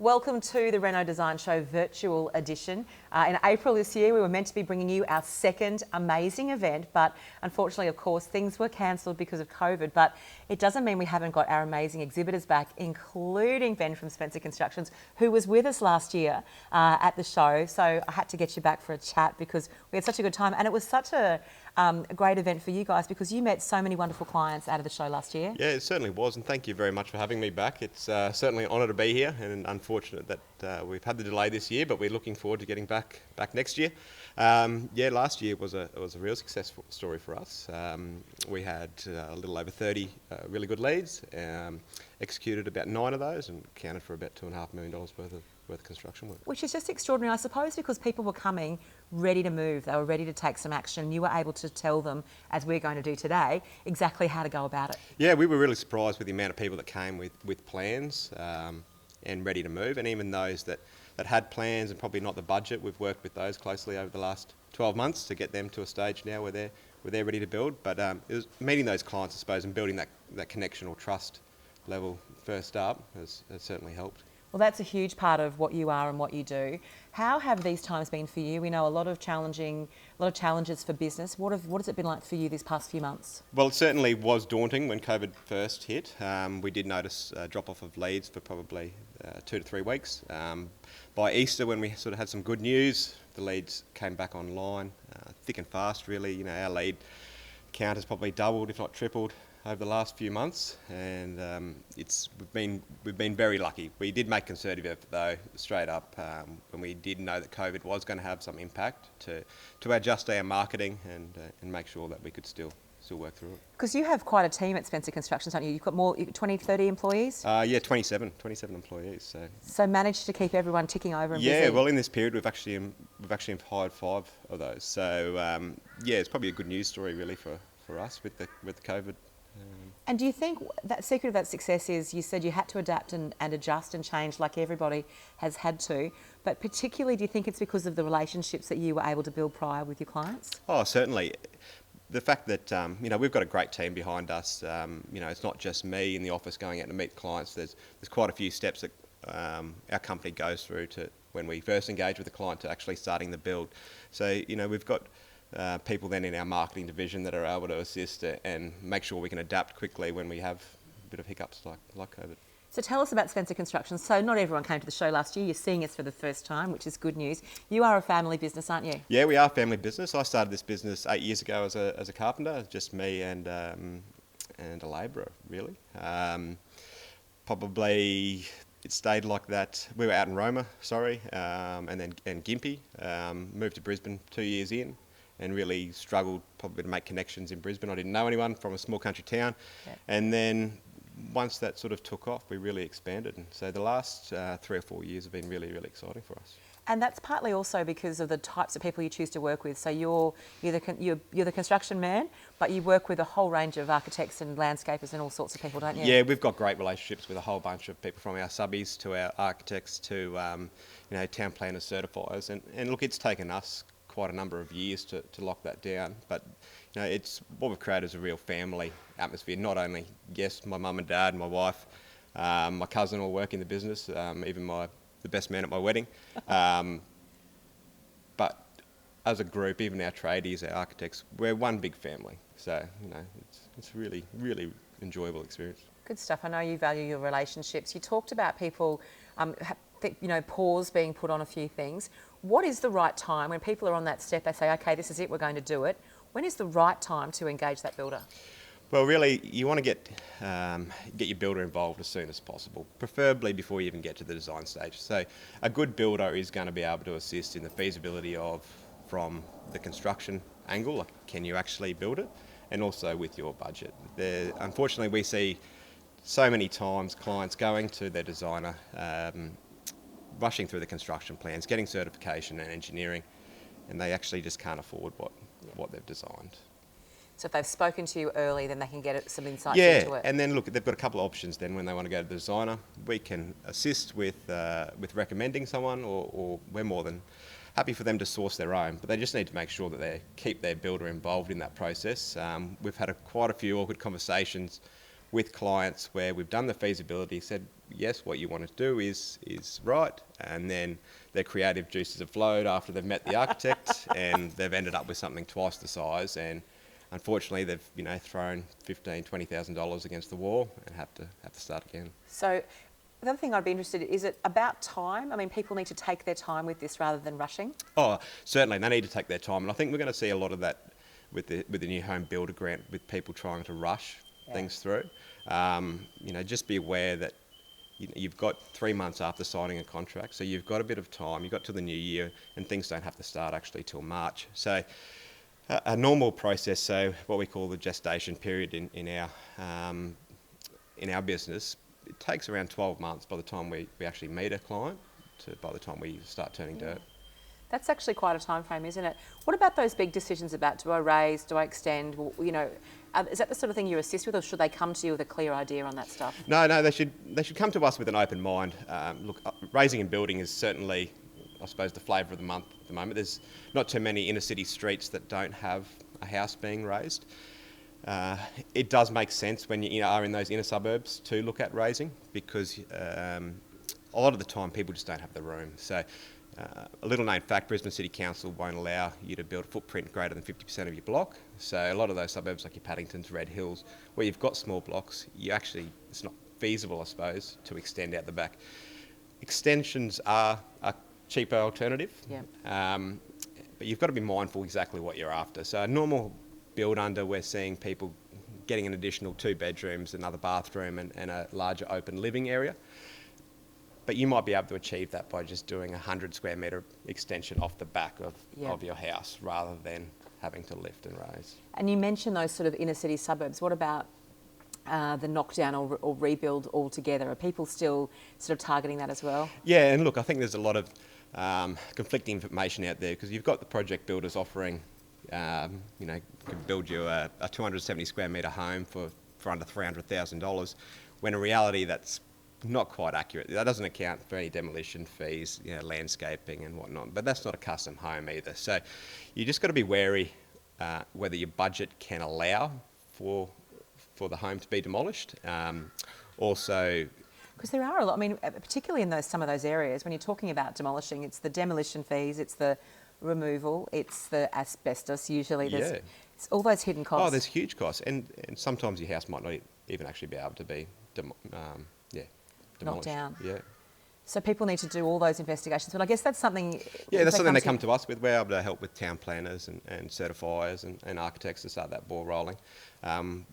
Welcome to the Reno Design Show virtual edition. In April this year, we were meant to be bringing you our second amazing event, but unfortunately, of course, things were cancelled because of COVID. But it doesn't mean we haven't got our amazing exhibitors back, including Ben from Spencer Constructions, who was with us last year at the show. So I had to get you back for a chat because we had such a good time, and it was such a great event for you guys because you met so many wonderful clients out of the show last year. Yeah, it certainly was, and thank you very much for having me back. It's certainly an honour to be here, and unfortunate that we've had the delay this year, but we're looking forward to getting back next year. Last year was a real success story for us. We had a little over 30 really good leads, executed about 9 of those, and accounted for about $2.5 million worth of construction work. Which is just extraordinary, I suppose, because people were coming ready to move. They were ready to take some action. You were able to tell them, as we're going to do today, exactly how to go about it. Yeah, we were really surprised with the amount of people that came with plans and ready to move, and even those that had plans and probably not the budget. We've worked with those closely over the last 12 months to get them to a stage now where they're ready to build. But it was meeting those clients, I suppose, and building that connection or trust level first up has certainly helped. Well, that's a huge part of what you are and what you do. How have these times been for you? We know a lot of challenges for business. What has it been like for you these past few months? Well, it certainly was daunting when COVID first hit. We did notice a drop-off of leads for probably 2 to 3 weeks. By Easter, when we sort of had some good news, the leads came back online, thick and fast, really. You know, our lead count has probably doubled, if not tripled, over the last few months, and we've been very lucky. We did make concerted effort though, straight up, when we did know that COVID was going to have some impact, to adjust our marketing and make sure that we could still work through it. Because you have quite a team at Spencer Constructions, don't you? You've got more, 20, 30 employees? Yeah, 27 employees. So managed to keep everyone ticking over and busy? Yeah, well, in this period we've actually hired 5 of those. So yeah, it's probably a good news story really for us with the COVID. And do you think that secret of that success is, you said you had to adapt and adjust and change like everybody has had to, but particularly do you think it's because of the relationships that you were able to build prior with your clients? Oh, certainly. The fact that we've got a great team behind us. It's not just me in the office going out to meet clients. There's quite a few steps that our company goes through to when we first engage with the client to actually starting the build. So we've got people then in our marketing division that are able to assist and make sure we can adapt quickly when we have a bit of hiccups like COVID. So tell us about Spencer Construction. So not everyone came to the show last year. You're seeing us for the first time, which is good news. You are a family business, aren't you? Yeah, we are a family business. I started this business 8 years ago as a carpenter, just me and a labourer, really. Probably it stayed like that. We were out in Roma, and Gympie. Moved to Brisbane 2 years in, and really struggled probably to make connections in Brisbane. I didn't know anyone from a small country town. Yeah. And then once that sort of took off, we really expanded. And so the last 3 or 4 years have been really, really exciting for us. And that's partly also because of the types of people you choose to work with. So you're the construction man, but you work with a whole range of architects and landscapers and all sorts of people, don't you? Yeah, we've got great relationships with a whole bunch of people, from our subbies to our architects to town planners, certifiers. And look, it's taken us quite a number of years to lock that down, but it's what we've created is a real family atmosphere. Not only, yes, my mum and dad and my wife, my cousin all work in the business, even the best man at my wedding, but as a group, even our tradies, our architects, we're one big family. So it's really, really enjoyable experience. Good stuff. I know you value your relationships. You talked about people, pause being put on a few things. What is the right time when people are on that step? They say, okay, this is it, we're going to do it. When is the right time to engage that builder? Well, really, you want to get your builder involved as soon as possible, preferably before you even get to the design stage. So a good builder is going to be able to assist in the feasibility from the construction angle, like can you actually build it, and also with your budget. Unfortunately, we see so many times clients going to their designer, rushing through the construction plans, getting certification and engineering, and they actually just can't afford what they've designed. So if they've spoken to you early, then they can get some insights into it. Yeah, and then look, they've got a couple of options then when they want to go to the designer. We can assist with recommending someone, or we're more than happy for them to source their own, but they just need to make sure that they keep their builder involved in that process. We've had quite a few awkward conversations with clients where we've done the feasibility, said, yes, what you want to do is right, and then their creative juices have flowed after they've met the architect and they've ended up with something twice the size, and unfortunately they've thrown $15,000-$20,000 against the wall and have to start again. So the other thing I'd be interested in, is it about time? I mean, people need to take their time with this rather than rushing? Oh, certainly, they need to take their time, and I think we're going to see a lot of that with the new home builder grant, with people trying to rush things through. Just be aware that you've got 3 months after signing a contract, so you've got a bit of time. You've got till the new year, and things don't have to start actually till March. So a normal process, so what we call the gestation period in our business, it takes around 12 months by the time we actually meet a client to by the time we start turning dirt. That's actually quite a time frame, isn't it? What about those big decisions about, do I raise, do I extend? Is that the sort of thing you assist with, or should they come to you with a clear idea on that stuff? No, they should come to us with an open mind. Raising and building is certainly, I suppose, the flavour of the month at the moment. There's not too many inner city streets that don't have a house being raised. It does make sense when you are in those inner suburbs to look at raising, because a lot of the time people just don't have the room. So a little known fact, Brisbane City Council won't allow you to build a footprint greater than 50% of your block. So a lot of those suburbs like your Paddingtons, Red Hills, where you've got small blocks, it's not feasible, I suppose, to extend out the back. Extensions are a cheaper alternative, but you've got to be mindful exactly what you're after. So a normal build under, we're seeing people getting an additional 2 bedrooms, another bathroom and a larger open living area. But you might be able to achieve that by just doing a 100 square metre extension off the back of your house, rather than having to lift and raise. And you mentioned those sort of inner city suburbs. What about the knockdown or rebuild altogether? Are people still sort of targeting that as well? Yeah, and look, I think there's a lot of conflicting information out there, because you've got the project builders offering, could build you a 270 square metre home for under $300,000, when in reality that's not quite accurate. That doesn't account for any demolition fees, landscaping and whatnot, but that's not a custom home either. So you just got to be wary whether your budget can allow for the home to be demolished. Also, because there are a lot, I mean, particularly in some of those areas, when you're talking about demolishing, it's the demolition fees, it's the removal, it's the asbestos usually. It's all those hidden costs. Oh, there's huge costs, and sometimes your house might not even actually be able to be demolished. Knocked down. Yeah. So people need to do all those investigations, but I guess that's something... Yeah, that's something they come to us with. We're able to help with town planners and certifiers and architects to start that ball rolling. And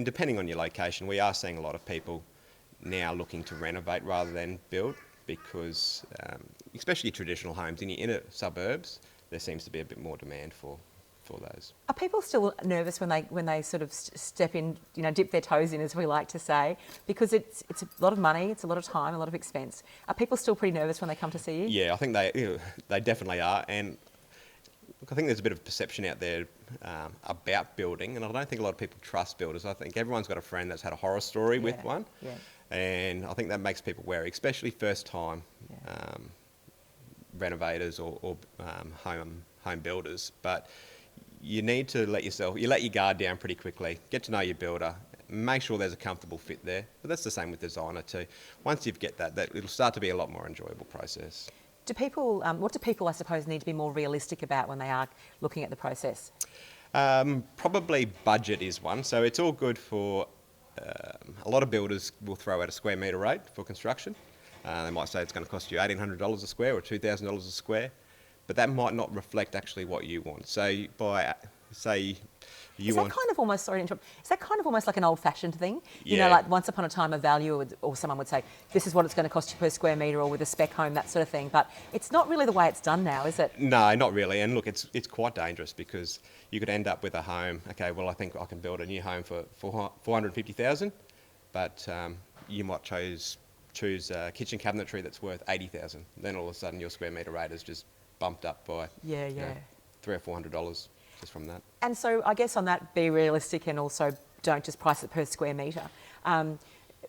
depending on your location, we are seeing a lot of people now looking to renovate rather than build, because especially traditional homes in your inner suburbs, there seems to be a bit more demand for those. Are people still nervous when they sort of step in, dip their toes in, as we like to say, because it's a lot of money, it's a lot of time, a lot of expense? Are people still pretty nervous when they come to see you? Yeah, I think they definitely are, and look, I think there's a bit of perception out there about building, and I don't think a lot of people trust builders. I think everyone's got a friend that's had a horror story with one, and I think that makes people wary, especially first-time renovators or home builders. But you need to let your guard down pretty quickly, get to know your builder, make sure there's a comfortable fit there. But that's the same with designer too. Once you get that it'll start to be a lot more enjoyable process. What do people, I suppose, need to be more realistic about when they are looking at the process? Probably budget is one. So it's all good for, a lot of builders will throw out a square metre rate for construction. They might say it's going to cost you $1,800 a square or $2,000 a square. But that might not reflect actually what you want. So is that kind of almost, sorry to interrupt, is that kind of almost like an old-fashioned thing? Yeah. Like once upon a time a value, or someone would say, this is what it's going to cost you per square metre, or with a spec home, that sort of thing. But it's not really the way it's done now, is it? No, not really. And look, it's quite dangerous, because you could end up with a home, okay, well, I think I can build a new home for $450,000, but you might choose a kitchen cabinetry that's worth $80,000. Then all of a sudden your square metre rate is just bumped up by $300 or $400 just from that. And so I guess on that, be realistic, and also don't just price it per square metre.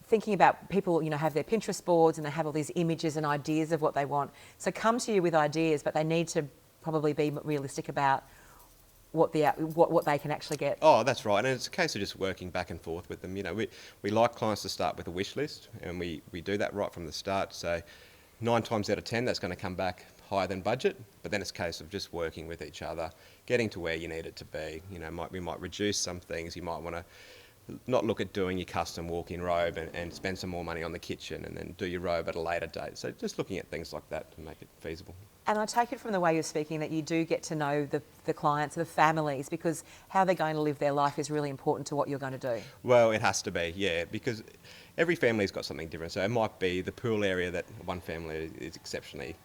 Thinking about people, have their Pinterest boards and they have all these images and ideas of what they want. So come to you with ideas, but they need to probably be realistic about what they can actually get. Oh, that's right. And it's a case of just working back and forth with them. You know, we like clients to start with a wish list, and we do that right from the start. So 9 times out of 10, that's going to come back higher than budget. But then it's a case of just working with each other, getting to where you need it to be. You know, we might reduce some things. You might want to not look at doing your custom walk-in robe and spend some more money on the kitchen and then do your robe at a later date. So just looking at things like that to make it feasible. And I take it from the way you're speaking that you do get to know the clients, the families, because how they're going to live their life is really important to what you're going to do. Well, it has to be, yeah, because every family's got something different. So it might be the pool area that one family is exceptionally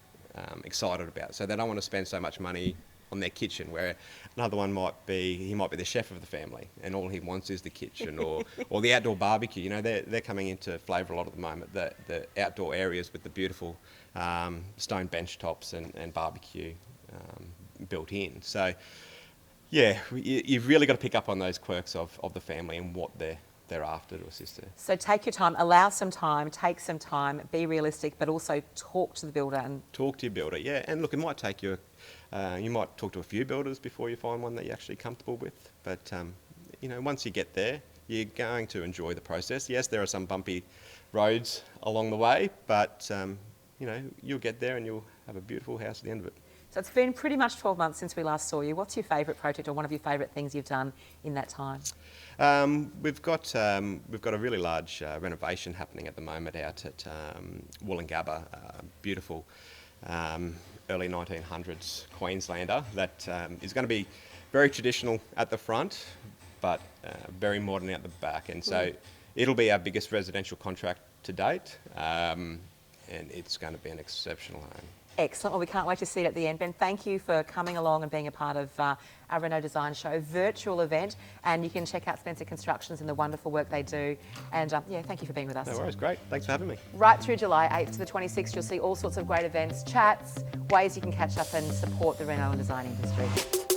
excited about. So they don't want to spend so much money on their kitchen, where another one might be the chef of the family and all he wants is the kitchen or the outdoor barbecue. You know, they're coming into flavour a lot at the moment, the outdoor areas with the beautiful stone bench tops and barbecue built in. So yeah, you've really got to pick up on those quirks of the family and what they're after to assist her. So take your time, allow some time, take some time, be realistic, but also talk to the builder. And talk to your builder, yeah. And look, it might take you, you might talk to a few builders before you find one that you're actually comfortable with. But, you know, once you get there, you're going to enjoy the process. Yes, there are some bumpy roads along the way, but, you know, you'll get there and you'll have a beautiful house at the end of it. So it's been pretty much 12 months since we last saw you. What's your favourite project or one of your favourite things you've done in that time? We've got a really large renovation happening at the moment out at Wollongabba, beautiful early 1900s Queenslander that is going to be very traditional at the front, but very modern out the back. And so it'll be our biggest residential contract to date, and it's going to be an exceptional home. Excellent. Well, we can't wait to see it at the end. Ben, thank you for coming along and being a part of our Reno Design Show virtual event. And you can check out Spencer Constructions and the wonderful work they do. And yeah, thank you for being with us. No worries, great. Thanks for having me. Right through July 8th to the 26th, you'll see all sorts of great events, chats, ways you can catch up and support the Reno and design industry.